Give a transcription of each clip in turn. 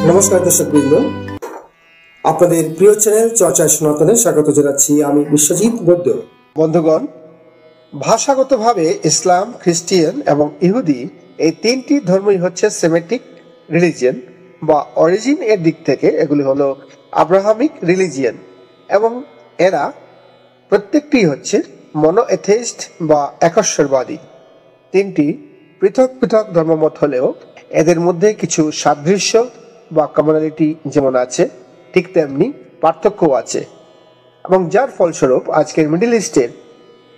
নমস্কার দর্শকবৃন্দ, আপনাদের প্রিয় চ্যানেল চর্চায় সনাতনে স্বাগত জানাচ্ছি আমি বিশ্বজিৎ বৈদ্য। বন্ধুগণ, ভাষাগতভাবে ইসলাম, খ্রিস্টিয়ান এবং ইহুদি এই তিনটি ধর্মই হচ্ছে সেমেটিক রিলিজিয়ন বা অরিজিন এর দিক থেকে এগুলি হলো আব্রাহামিক রিলিজিয়ন এবং এরা প্রত্যেকটি হচ্ছে মনোএথেইস্ট বা একশ্বরবাদী। তিনটি পৃথক পৃথক ধর্মমত হলেও এদের মধ্যে কিছু সাদৃশ্য বা কমনালিটি যেমন আছে, ঠিক তেমনি পার্থক্যও আছে এবং যার ফলস্বরূপ আজকের মিডল ইস্টের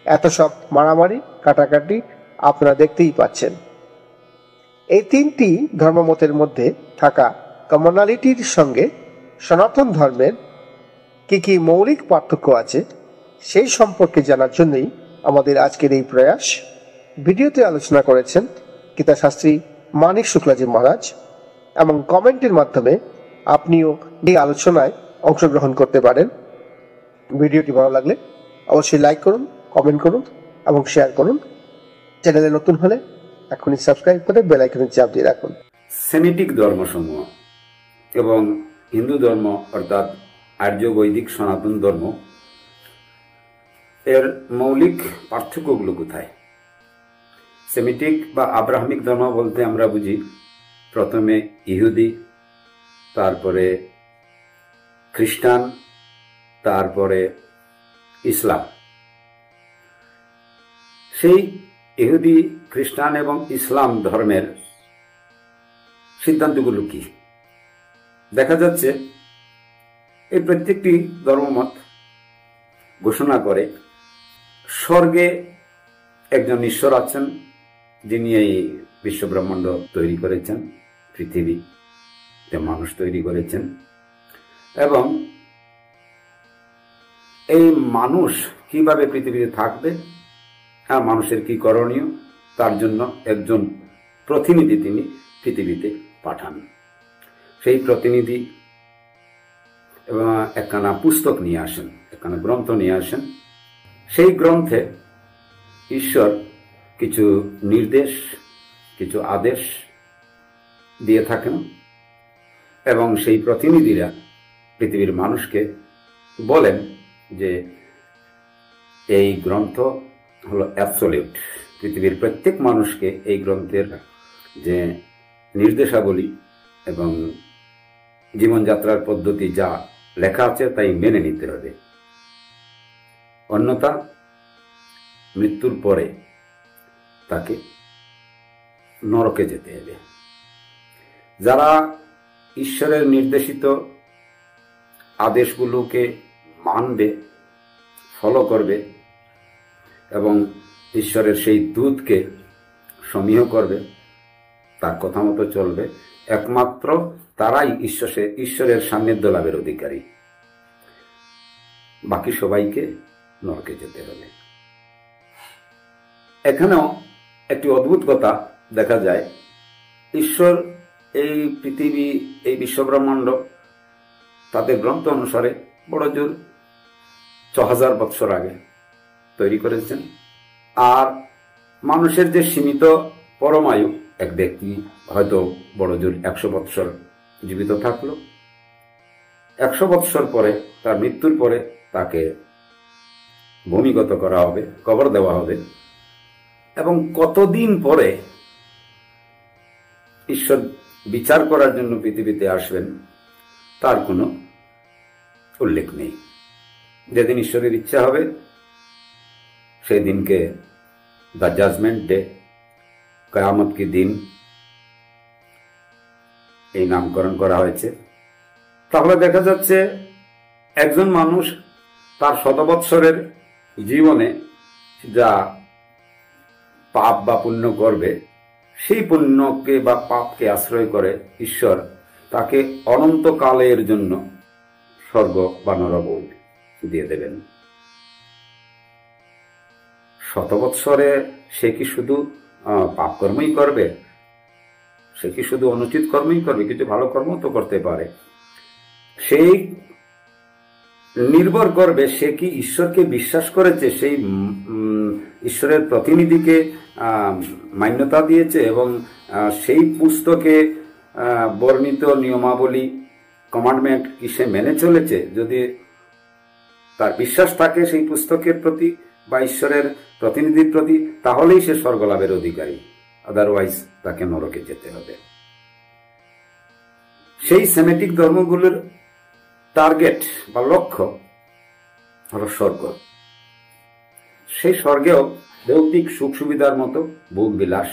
এত সব মারামারি কাটাকাটি আপনারা দেখতেই পাচ্ছেন। এই তিনটি ধর্মমতের মধ্যে থাকা কমনালিটির সঙ্গে সনাতন ধর্মের কি কি মৌলিক পার্থক্য আছে সেই সম্পর্কে জানার জন্যই আমাদের আজকের এই প্রয়াস। ভিডিওতে আলোচনা করেছেন গীতাশাস্ত্রী মানিক শুক্লাজি মহারাজ এবং কমেন্টের মাধ্যমে আপনিও এই আলোচনায় অংশগ্রহণ করতে পারেন। ভিডিওটি ভালো লাগলে অবশ্যই লাইক করুন, কমেন্ট করুন এবং শেয়ার করুন। চ্যানেলে নতুন হলে এখনই সাবস্ক্রাইব করে বেল আইকনে চাপ দিয়ে রাখুন। সেমিটিক ধর্মসমূহ এবং হিন্দু ধর্ম অর্থাৎ আর্য বৈদিক সনাতন ধর্ম এর মৌলিক পার্থক্যগুলো কোথায়? সেমিটিক বা আব্রাহামিক ধর্ম বলতে আমরা বুঝি প্রথমে ইহুদি, তারপরে খ্রিস্টান, তারপরে ইসলাম। সেই ইহুদি, খ্রিস্টান এবং ইসলাম ধর্মের সিদ্ধান্তগুলো কি? দেখা যাচ্ছে এই প্রত্যেকটি ধর্মমত ঘোষণা করে স্বর্গে একজন ঈশ্বর আছেন যিনি এই বিশ্বব্রহ্মাণ্ড তৈরি করেছেন, পৃথিবীতে মানুষ তৈরি করেছেন এবং এই মানুষ কিভাবে পৃথিবীতে থাকবে আর মানুষের কি করণীয় তার জন্য একজন প্রতিনিধি তিনি পৃথিবীতে পাঠান। সেই প্রতিনিধি এবং একখানা পুস্তক নিয়ে আসেন, একখানা গ্রন্থ নিয়ে আসেন। সেই গ্রন্থে ঈশ্বর কিছু নির্দেশ, কিছু আদেশ দিয়ে থাকেন এবং সেই প্রতিনিধিরা পৃথিবীর মানুষকে বলেন যে এই গ্রন্থ হলো অ্যাবসলিউট। পৃথিবীর প্রত্যেক মানুষকে এই গ্রন্থের যে নির্দেশাবলী এবং জীবনযাত্রার পদ্ধতি যা লেখা আছে তাই মেনে নিতে হবে, অন্যথা মৃত্যুর পরে তাকে নরকে যেতে হবে। যারা ঈশ্বরের নির্দেশিত আদেশগুলোকে মানবে, ফলো করবে এবং ঈশ্বরের সেই দূতকে সমীহ করবে, তার কথা মতো চলবে, একমাত্র তারাই ঈশ্বরের সান্নিধ্য লাভের অধিকারী। বাকি সবাইকে নরকে যেতে হবে। এখানেও একটি অদ্ভুত কথা দেখা যায়। ঈশ্বর এই পৃথিবী, এই বিশ্বব্রহ্মাণ্ড তাদের গ্রন্থ অনুসারে বড় জোর ৬০০০ বৎসর আগে তৈরি করেছেন। আর মানুষের যে সীমিত পরমায়ু, এক ব্যক্তি হয়তো বড় জোর ১০০ বৎসর জীবিত থাকলো। ১০০ বৎসর পরে, তার মৃত্যুর পরে তাকে ভূমিগত করা হবে, কবর দেওয়া হবে এবং কতদিন পরে ঈশ্বর বিচার করার জন্য পৃথিবীতে আসবেন তার কোনো উল্লেখ নেই। যেদিন ঈশ্বরের ইচ্ছা হবে সেই দিনকে দ্য জাজমেন্ট ডে, কিয়ামত কি দিন এই নামকরণ করা হয়েছে। তাহলে দেখা যাচ্ছে একজন মানুষ তার ১০০ বৎসরের জীবনে যা পাপ বা পুণ্য করবে, সেই পুণ্যকে বা পাপকে আশ্রয় করে ঈশ্বর তাকে অনন্তকালের জন্য স্বর্গ বা নরক দিয়ে দেবেন। ১০০ বৎসরে সে কি শুধু পাপ কর্মই করবে? সে কি শুধু অনুচিত কর্মই করবে? কিছু ভালো কর্ম তো করতে পারে। সেই নির্ভর করবে সে কি ঈশ্বরকে বিশ্বাস করেছে, সেই ঈশ্বরের প্রতিনিধিকে মান্যতা দিয়েছে এবং সেই পুস্তকে বর্ণিত নিয়মাবলী কমান্ডমেন্ট কি সে মেনে চলেছে, যদি তার বিশ্বাস থাকে সেই পুস্তকের প্রতি বা ঈশ্বরের প্রতিনিধির প্রতি, তাহলেই সে স্বর্গলাভের অধিকারী, আদারওয়াইজ তাকে নরকে যেতে হবে। সেই সেমেটিক ধর্মগুলোর টার্গেট বা লক্ষ্য হল স্বর্গ। সেই স্বর্গেও ভৌতিক সুখ সুবিধার মতো ভোগ বিলাস,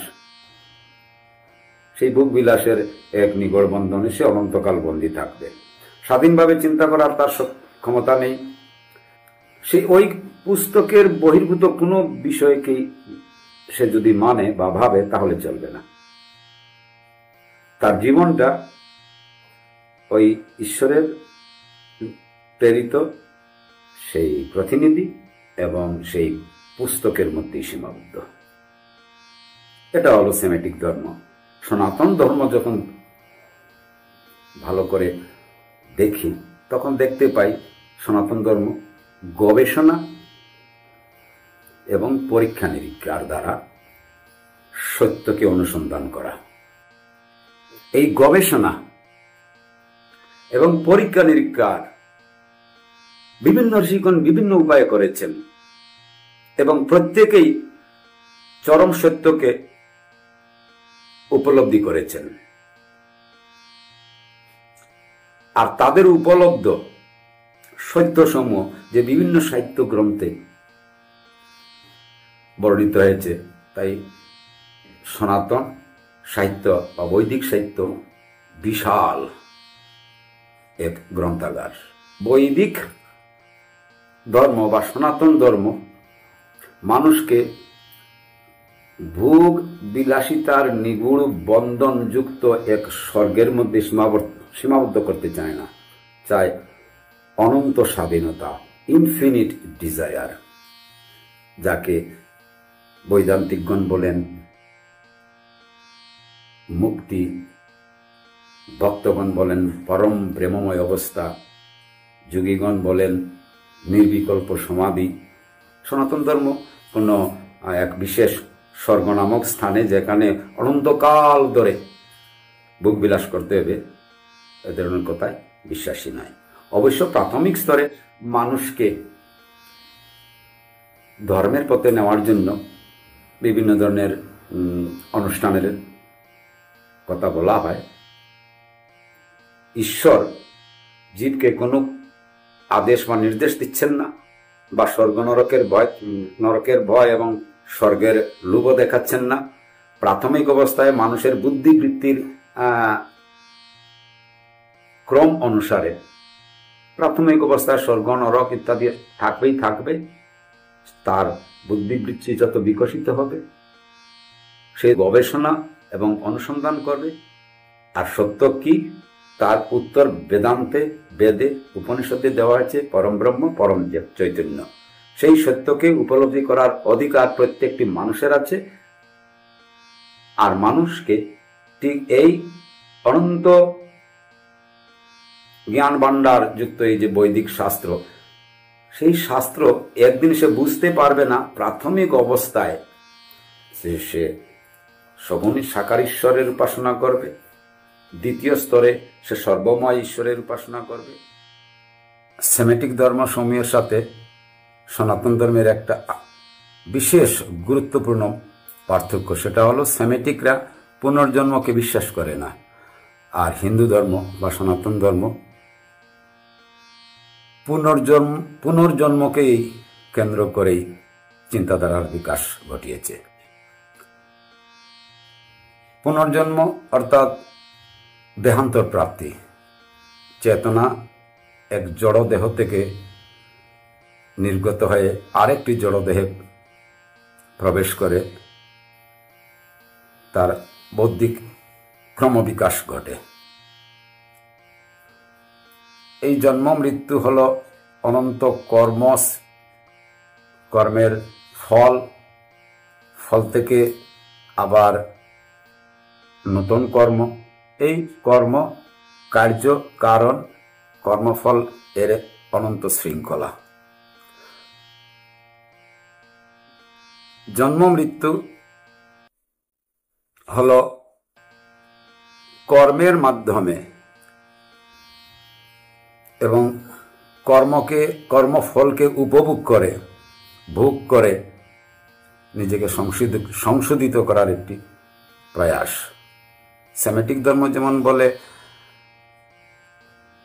সেই ভোগ বিলাসের এক নিগড় বন্ধনে সে অনন্তকাল বন্দী থাকবে। স্বাধীনভাবে চিন্তা করার তার ক্ষমতা নেই। সেই ওই পুস্তকের বহির্ভূত কোনো বিষয়কেই সে যদি মানে বা ভাবে তাহলে চলবে না। তার জীবনটা ওই ঈশ্বরের প্রেরিত সেই প্রতিনিধি এবং সেই পুস্তকের মধ্যেই সীমাবদ্ধ। এটা হলো সেমেটিক ধর্ম। সনাতন ধর্ম যখন ভালো করে দেখি তখন দেখতে পাই সনাতন ধর্ম গবেষণা এবং পরীক্ষা নিরীক্ষার দ্বারা সত্যকে অনুসন্ধান করা। এই গবেষণা এবং পরীক্ষা নিরীক্ষার বিভিন্ন ঋষিগণ বিভিন্ন উপায়ে করেছেন এবং প্রত্যেকেই চরম সত্যকে উপলব্ধি করেছেন। আর তাদের উপলব্ধ সত্যসমূহ যে বিভিন্ন সাহিত্য গ্রন্থে বর্ণিত হয়েছে, তাই সনাতন সাহিত্য বা বৈদিক সাহিত্য বিশাল এক গ্রন্থাগার। বৈদিক ধর্ম বা সনাতন ধর্ম মানুষকে ভোগ বিলাসিতার নিগুড় বন্ধনযুক্ত এক স্বর্গের মধ্যে সীমাবদ্ধ করতে চায় না, চায় অনন্ত স্বাধীনতা, ইনফিনিট ডিজায়ার, যাকে বৈদান্তিকগণ বলেন মুক্তি, ভক্তগণ বলেন পরম প্রেমময় অবস্থা, যোগীগণ বলেন নির্বিকল্প সমাধি। সনাতন ধর্ম কোনো এক বিশেষ স্বর্গ নামক স্থানে যেখানে অনন্তকাল ধরে ভোগ বিলাস করতে হবে এ ধরনের কথায় বিশ্বাসী নয়। অবশ্য প্রাথমিক স্তরে মানুষকে ধর্মের পথে নেওয়ার জন্য বিভিন্ন ধরনের অনুষ্ঠানের কথা বলা হয়। ঈশ্বর জীবকে কোনো আদেশ বা নির্দেশ দিচ্ছেন না, বা স্বর্গ নরকের ভয় এবং স্বর্গের লোভ দেখাচ্ছেন না। প্রাথমিক অবস্থায় মানুষের বুদ্ধিবৃত্তির ক্রম অনুসারে প্রাথমিক অবস্থায় স্বর্গ নরক ইত্যাদি থাকবেই থাকবে। তার বুদ্ধিবৃত্তি যত বিকশিত হবে সে গবেষণা এবং অনুসন্ধান করবে। আর সত্য কি তার উত্তর বেদান্তে, বেদে, উপনিষদে দেওয়া আছে। পরম ব্রহ্ম, পরম চৈতন্য। সেই সত্যকে উপলব্ধি করার অধিকার প্রত্যেকটি মানুষের আছে। আর মানুষকে ঠিক এই অনন্ত জ্ঞান ভাণ্ডার যুক্ত এই যে বৈদিক শাস্ত্র, সেই শাস্ত্র একদিন সে বুঝতে পারবে না। প্রাথমিক অবস্থায় সে সগুণী সাকার ঈশ্বরের উপাসনা করবে, দ্বিতীয় স্তরে সে সর্বময় ঈশ্বরের উপাসনা করবে। সেমেটিক ধর্মসমূহের সাথে সনাতন ধর্মের একটা বিশেষ গুরুত্বপূর্ণ পার্থক্য, সেটা হলো সেমেটিকরা পুনর্জন্মকে বিশ্বাস করে না, আর হিন্দু ধর্ম বা সনাতন ধর্ম পুনর্জন্মকেই কেন্দ্র করেই চিন্তাধারার বিকাশ ঘটিয়েছে। পুনর্জন্ম অর্থাৎ দেহান্তর প্রাপ্তি। চেতনা এক জড় দেহ থেকে নির্গত হয়ে আরেকটি জড় দেহে প্রবেশ করে তার বৌদ্ধিক ক্রমবিকাশ ঘটে। এই জন্ম মৃত্যু হল অনন্ত কর্মের ফল। ফল থেকে আবার নতুন কর্ম। এই কর্ম, কার্য, কারণ, কর্মফল এর অনন্ত শৃঙ্খলা। জন্ম মৃত্যু হল কর্মের মাধ্যমে এবং কর্মফলকে উপভোগ করে, ভোগ করে নিজেকে সংশোধিত করার একটি প্রয়াস। সেমেটিক ধর্ম যেমন বলে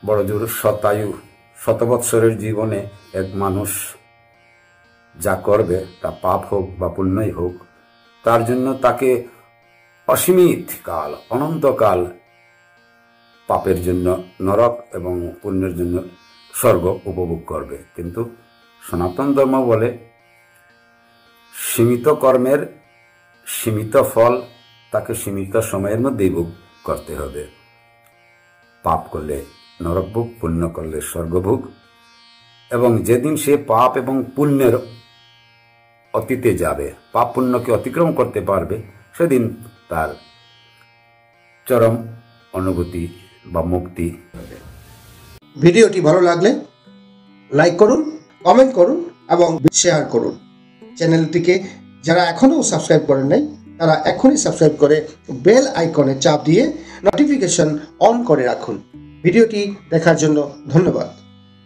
বড়জোর শতায়ু, শতবৎসরের জীবনে এক মানুষ যা করবে তা পাপ হোক বা পুণ্যই হোক, তার জন্য তাকে অসীমিত কাল, অনন্তকাল পাপের জন্য নরক এবং পুণ্যের জন্য স্বর্গ উপভোগ করবে। কিন্তু সনাতন ধর্ম বলে সীমিত কর্মের সীমিত ফল তাকে সীমিত সময়ের মধ্যেই ভোগ করতে হবে। পাপ করলে নরকভোগ, পুণ্য করলে স্বর্গভোগ। এবং যেদিন সে পাপ এবং পুণ্যের অতীতে যাবে, পাপ পুণ্যকে অতিক্রম করতে পারবে, সেদিন তার চরম অনুভূতি বা মুক্তি হবে। ভিডিওটি ভালো লাগলে লাইক করুন, কমেন্ট করুন এবং শেয়ার করুন। চ্যানেলটিকে যারা এখনও সাবস্ক্রাইব করেন নাই তারা এখনই সাবস্ক্রাইব করে বেল আইকনে চাপ দিয়ে নোটিফিকেশন অন করে রাখুন। ভিডিওটি দেখার জন্য ধন্যবাদ।